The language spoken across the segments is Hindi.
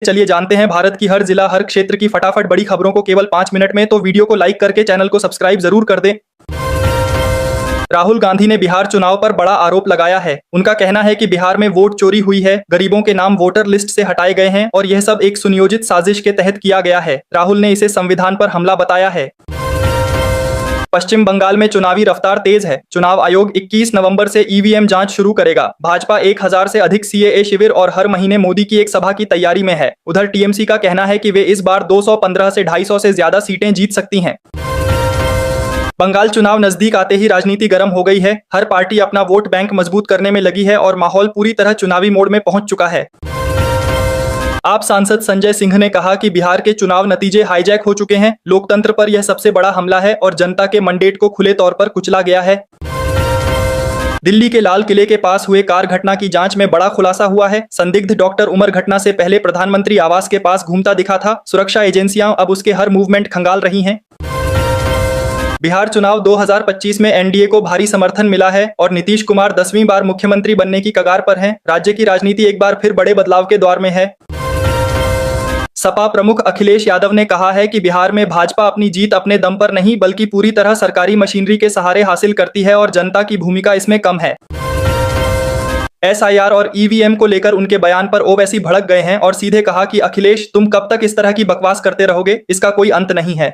चलिए जानते हैं भारत की हर जिला हर क्षेत्र की फटाफट बड़ी खबरों को केवल 5 मिनट में। तो वीडियो को लाइक करके चैनल को सब्सक्राइब जरूर कर दें। राहुल गांधी ने बिहार चुनाव पर बड़ा आरोप लगाया है। उनका कहना है कि बिहार में वोट चोरी हुई है, गरीबों के नाम वोटर लिस्ट से हटाए गए हैं और यह सब एक सुनियोजित साजिश के तहत किया गया है। राहुल ने इसे संविधान पर हमला बताया है। पश्चिम बंगाल में चुनावी रफ्तार तेज है। चुनाव आयोग 21 नवंबर से ईवीएम जांच शुरू करेगा। भाजपा 1000 से अधिक सीएए शिविर और हर महीने मोदी की एक सभा की तैयारी में है। उधर टीएमसी का कहना है कि वे इस बार 215 से 250 से ज्यादा सीटें जीत सकती हैं। बंगाल चुनाव नजदीक आते ही राजनीति गर्म हो गई है। हर पार्टी अपना वोट बैंक मजबूत करने में लगी है और माहौल पूरी तरह चुनावी मोड में पहुंच चुका है। आप सांसद संजय सिंह ने कहा कि बिहार के चुनाव नतीजे हाईजैक हो चुके हैं। लोकतंत्र पर यह सबसे बड़ा हमला है और जनता के मंडेट को खुले तौर पर कुचला गया है। दिल्ली के लाल किले के पास हुए कार घटना की जांच में बड़ा खुलासा हुआ है। संदिग्ध डॉक्टर उमर घटना से पहले प्रधानमंत्री आवास के पास घूमता दिखा था। सुरक्षा एजेंसियां अब उसके हर मूवमेंट खंगाल रही हैं। बिहार चुनाव 2025 में एनडीए को भारी समर्थन मिला है और नीतीश कुमार 10वीं बार मुख्यमंत्री बनने की कगार पर हैं। राज्य की राजनीति एक बार फिर बड़े बदलाव के दौर में है। सपा प्रमुख अखिलेश यादव ने कहा है कि बिहार में भाजपा अपनी जीत अपने दम पर नहीं बल्कि पूरी तरह सरकारी मशीनरी के सहारे हासिल करती है और जनता की भूमिका इसमें कम है। एसआईआर और ईवीएम को लेकर उनके बयान पर ओवैसी भड़क गए हैं और सीधे कहा कि अखिलेश, तुम कब तक इस तरह की बकवास करते रहोगे, इसका कोई अंत नहीं है।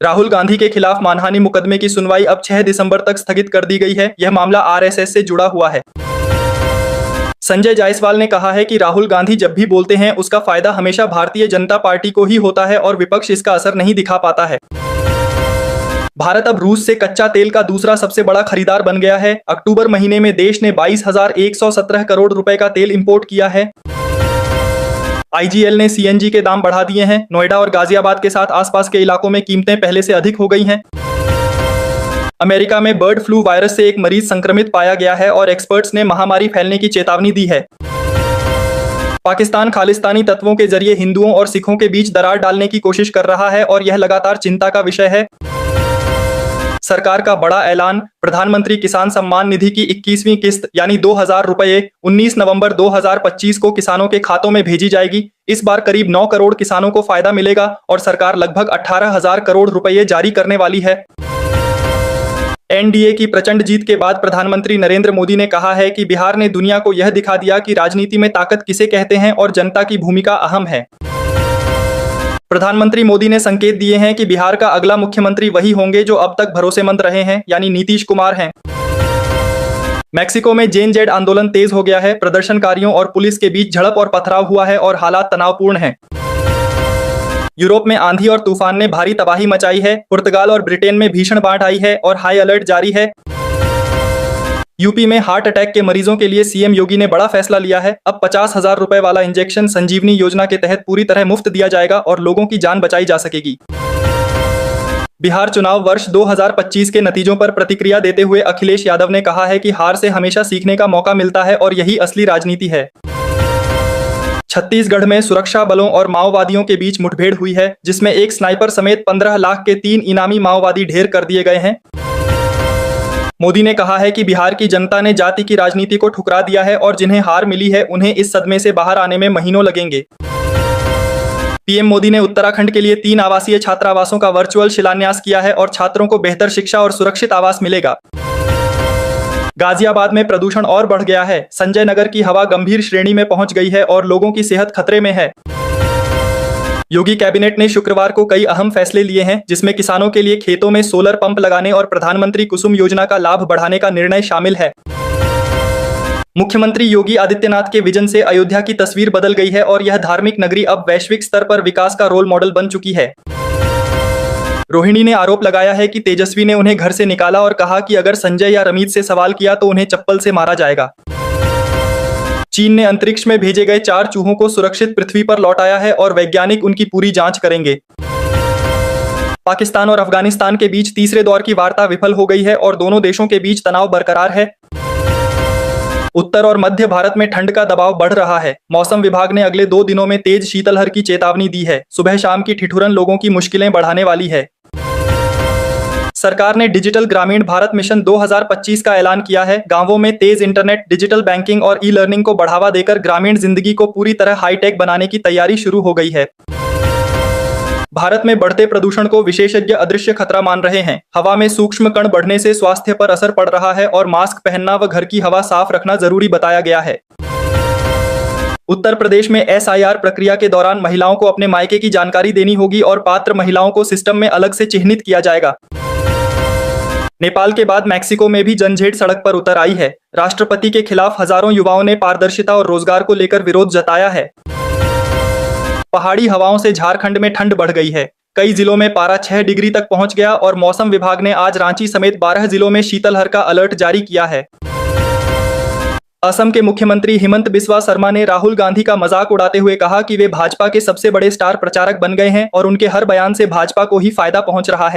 राहुल गांधी के खिलाफ मानहानि मुकदमे की सुनवाई अब 6 दिसंबर तक स्थगित कर दी गई है। यह मामला आरएसएस से जुड़ा हुआ है। संजय जायसवाल ने कहा है कि राहुल गांधी जब भी बोलते हैं उसका फायदा हमेशा भारतीय जनता पार्टी को ही होता है और विपक्ष इसका असर नहीं दिखा पाता है। भारत अब रूस से कच्चा तेल का दूसरा सबसे बड़ा खरीदार बन गया है। अक्टूबर महीने में देश ने 22,117 करोड़ रुपए का तेल इंपोर्ट किया है। आईजीएल ने सीएनजी के दाम बढ़ा दिए हैं। नोएडा और गाजियाबाद के साथ आसपास के इलाकों में कीमतें पहले से अधिक हो गई हैं। अमेरिका में बर्ड फ्लू वायरस से एक मरीज संक्रमित पाया गया है और एक्सपर्ट्स ने महामारी फैलने की चेतावनी दी है। पाकिस्तान खालिस्तानी तत्वों के जरिए हिंदुओं और सिखों के बीच दरार डालने की कोशिश कर रहा है और यह लगातार चिंता का विषय है। सरकार का बड़ा ऐलान, प्रधानमंत्री किसान सम्मान निधि की 21वीं किस्त यानी 2000 रुपये 19 नवंबर 2025 को किसानों के खातों में भेजी जाएगी। इस बार करीब 9 करोड़ किसानों को फायदा मिलेगा और सरकार लगभग 18,000 करोड़ रुपये जारी करने वाली है। एनडीए की प्रचंड जीत के बाद प्रधानमंत्री नरेंद्र मोदी ने कहा है कि बिहार ने दुनिया को यह दिखा दिया कि राजनीति में ताकत किसे कहते हैं और जनता की भूमिका अहम है। प्रधानमंत्री मोदी ने संकेत दिए हैं कि बिहार का अगला मुख्यमंत्री वही होंगे जो अब तक भरोसेमंद रहे हैं, यानी नीतीश कुमार हैं। मैक्सिको में जेन जेड आंदोलन तेज हो गया है। प्रदर्शनकारियों और पुलिस के बीच झड़प और पथराव हुआ है और हालात तनावपूर्ण हैं। यूरोप में आंधी और तूफान ने भारी तबाही मचाई है। पुर्तगाल और ब्रिटेन में भीषण बाढ़ आई है और हाई अलर्ट जारी है। यूपी में हार्ट अटैक के मरीजों के लिए सीएम योगी ने बड़ा फैसला लिया है। अब 50,000 रुपए वाला इंजेक्शन संजीवनी योजना के तहत पूरी तरह मुफ्त दिया जाएगा और लोगों की जान बचाई जा सकेगी। बिहार चुनाव वर्ष 2025 के नतीजों पर प्रतिक्रिया देते हुए अखिलेश यादव ने कहा है कि हार से हमेशा सीखने का मौका मिलता है और यही असली राजनीति है। छत्तीसगढ़ में सुरक्षा बलों और माओवादियों के बीच मुठभेड़ हुई है, जिसमें एक स्नाइपर समेत 15 लाख के 3 इनामी माओवादी ढेर कर दिए गए हैं। मोदी ने कहा है कि बिहार की जनता ने जाति की राजनीति को ठुकरा दिया है और जिन्हें हार मिली है उन्हें इस सदमे से बाहर आने में महीनों लगेंगे। पीएम मोदी ने उत्तराखंड के लिए 3 आवासीय छात्रावासों का वर्चुअल शिलान्यास किया है और छात्रों को बेहतर शिक्षा और सुरक्षित आवास मिलेगा। गाजियाबाद में प्रदूषण और बढ़ गया है। संजय नगर की हवा गंभीर श्रेणी में पहुंच गई है और लोगों की सेहत खतरे में है। योगी कैबिनेट ने शुक्रवार को कई अहम फैसले लिए हैं, जिसमें किसानों के लिए खेतों में सोलर पंप लगाने और प्रधानमंत्री कुसुम योजना का लाभ बढ़ाने का निर्णय शामिल है। मुख्यमंत्री योगी आदित्यनाथ के विजन से अयोध्या की तस्वीर बदल गई है और यह धार्मिक नगरी अब वैश्विक स्तर पर विकास का रोल मॉडल बन चुकी है। रोहिणी ने आरोप लगाया है कि तेजस्वी ने उन्हें घर से निकाला और कहा कि अगर संजय या रमीत से सवाल किया तो उन्हें चप्पल से मारा जाएगा। चीन ने अंतरिक्ष में भेजे गए 4 चूहों को सुरक्षित पृथ्वी पर लौटाया है और वैज्ञानिक उनकी पूरी जांच करेंगे। पाकिस्तान और अफगानिस्तान के बीच तीसरे दौर की वार्ता विफल हो गई है और दोनों देशों के बीच तनाव बरकरार है। उत्तर और मध्य भारत में ठंड का दबाव बढ़ रहा है। मौसम विभाग ने अगले 2 दिनों में तेज शीतलहर की चेतावनी दी है। सुबह शाम की ठिठुरन लोगों की मुश्किलें बढ़ाने वाली है। सरकार ने डिजिटल ग्रामीण भारत मिशन 2025 का ऐलान किया है। गांवों में तेज इंटरनेट, डिजिटल बैंकिंग और ई लर्निंग को बढ़ावा देकर ग्रामीण जिंदगी को पूरी तरह हाईटेक बनाने की तैयारी शुरू हो गई है। भारत में बढ़ते प्रदूषण को विशेषज्ञ अदृश्य खतरा मान रहे हैं। हवा में सूक्ष्म कण बढ़ने से स्वास्थ्य पर असर पड़ रहा है और मास्क पहनना व घर की हवा साफ रखना जरूरी बताया गया है। उत्तर प्रदेश में SIR प्रक्रिया के दौरान महिलाओं को अपने मायके की जानकारी देनी होगी और पात्र महिलाओं को सिस्टम में अलग से चिह्नित किया जाएगा। नेपाल के बाद मैक्सिको में भी जनजीत सड़क पर उतर आई है। राष्ट्रपति के खिलाफ हजारों युवाओं ने पारदर्शिता और रोजगार को लेकर विरोध जताया है। पहाड़ी हवाओं से झारखंड में ठंड बढ़ गई है। कई जिलों में पारा 6 डिग्री तक पहुंच गया और मौसम विभाग ने आज रांची समेत 12 जिलों में शीतलहर का अलर्ट जारी किया है। असम के मुख्यमंत्री हिमंत बिस्वा शर्मा ने राहुल गांधी का मजाक उड़ाते हुए कहा कि वे भाजपा के सबसे बड़े स्टार प्रचारक बन गए हैं और उनके हर बयान से भाजपा को ही फायदा पहुंच रहा है।